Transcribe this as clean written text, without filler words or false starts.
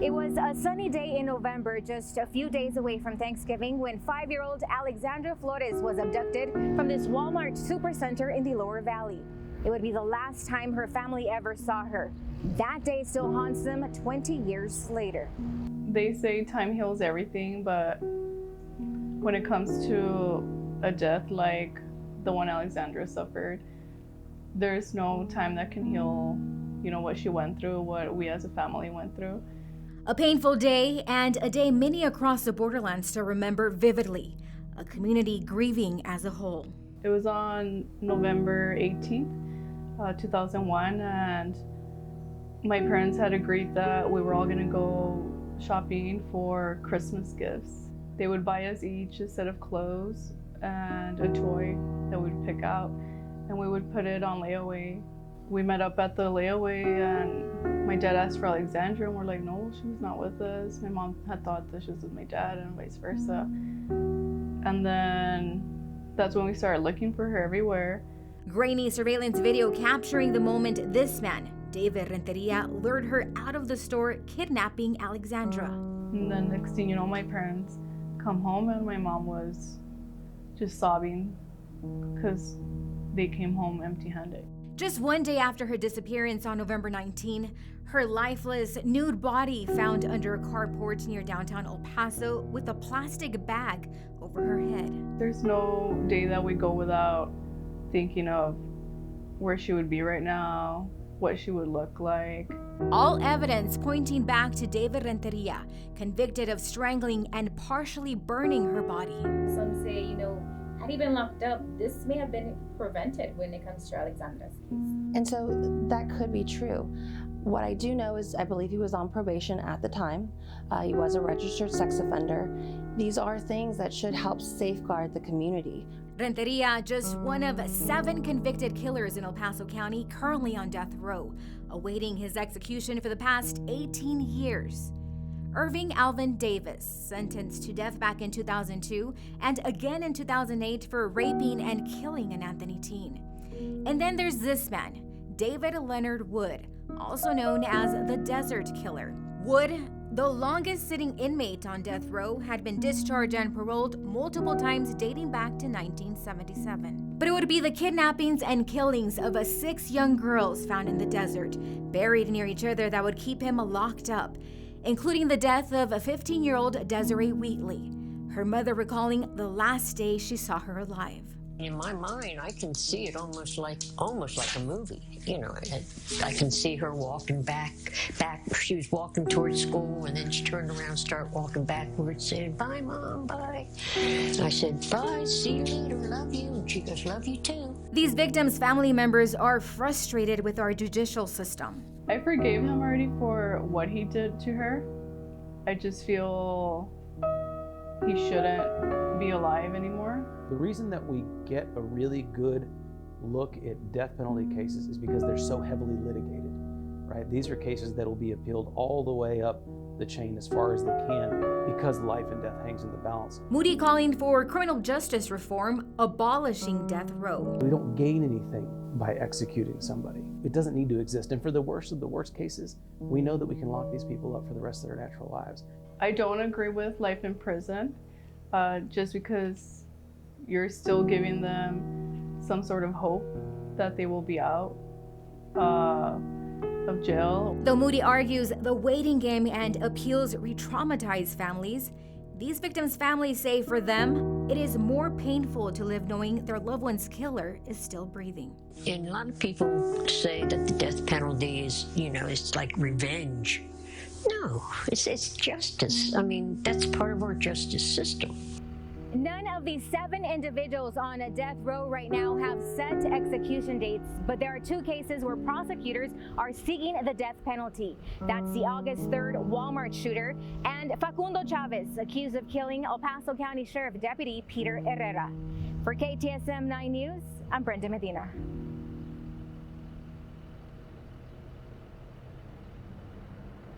It was a sunny day in November, just a few days away from Thanksgiving, when 5-year-old Alexandra Flores was abducted from this Walmart supercenter in the Lower Valley. It would be the last time her family ever saw her. That day still haunts them 20 years later. They say time heals everything, but when it comes to a death like the one Alexandra suffered, there's no time that can heal, what she went through, what we as a family went through. A painful day, and a day many across the borderlands still remember vividly. A community grieving as a whole. It was on November 18th, 2001, and my parents had agreed that we were all gonna go shopping for Christmas gifts. They would buy us each a set of clothes and a toy that we'd pick out, and we would put it on layaway. We met up at the layaway, and my dad asked for Alexandra, and we're like, no, she was not with us. My mom had thought that she was with my dad, and vice versa. And then that's when we started looking for her everywhere. Grainy surveillance video capturing the moment this man, David Renteria, lured her out of the store, kidnapping Alexandra. And then next thing you know, my parents come home, and my mom was just sobbing because they came home empty-handed. Just one day after her disappearance on November 19, her lifeless, nude body found under a carport near downtown El Paso with a plastic bag over her head. There's no day that we go without thinking of where she would be right now, what she would look like. All evidence pointing back to David Renteria, convicted of strangling and partially burning her body. Some say, had he been locked up, this may have been prevented when it comes to Alexandra's case. And so that could be true. What I do know is I believe he was on probation at the time. He was a registered sex offender. These are things that should help safeguard the community. Renteria, just one of 7 convicted killers in El Paso County, currently on death row, awaiting his execution for the past 18 years. Irving Alvin Davis, sentenced to death back in 2002 and again in 2008 for raping and killing an Anthony teen. And then there's this man, David Leonard Wood, also known as the Desert Killer. Wood, the longest sitting inmate on death row, had been discharged and paroled multiple times dating back to 1977. But it would be the kidnappings and killings of 6 young girls found in the desert, buried near each other, that would keep him locked up, including the death of 15-year-old Desiree Wheatley, her mother recalling the last day she saw her alive. In my mind, I can see it almost like a movie. I can see her walking back. She was walking towards school, and then she turned around, started walking backwards, saying, "Bye, Mom, bye." I said, "Bye, see you later, love you." And she goes, "Love you too." These victims' family members are frustrated with our judicial system. I forgave him already for what he did to her. I just feel he shouldn't be alive anymore. The reason that we get a really good look at death penalty cases is because they're so heavily litigated, right? These are cases that will be appealed all the way up the chain as far as they can because life and death hangs in the balance. Moody calling for criminal justice reform, abolishing death row. We don't gain anything by executing somebody. It doesn't need to exist. And for the worst of the worst cases, we know that we can lock these people up for the rest of their natural lives. I don't agree with life in prison, just because you're still giving them some sort of hope that they will be out of jail. Though Moody argues the waiting game and appeals re-traumatize families, these victims' families say for them, it is more painful to live knowing their loved one's killer is still breathing. And a lot of people say that the death penalty is, it's like revenge. No, it's justice. I mean, that's part of our justice system. None of these 7 individuals on a death row right now have set execution dates, but there are 2 cases where prosecutors are seeking the death penalty. That's the August 3rd Walmart shooter and Facundo Chavez, accused of killing El Paso County Sheriff Deputy Peter Herrera. For KTSM 9 News, I'm Brenda Medina.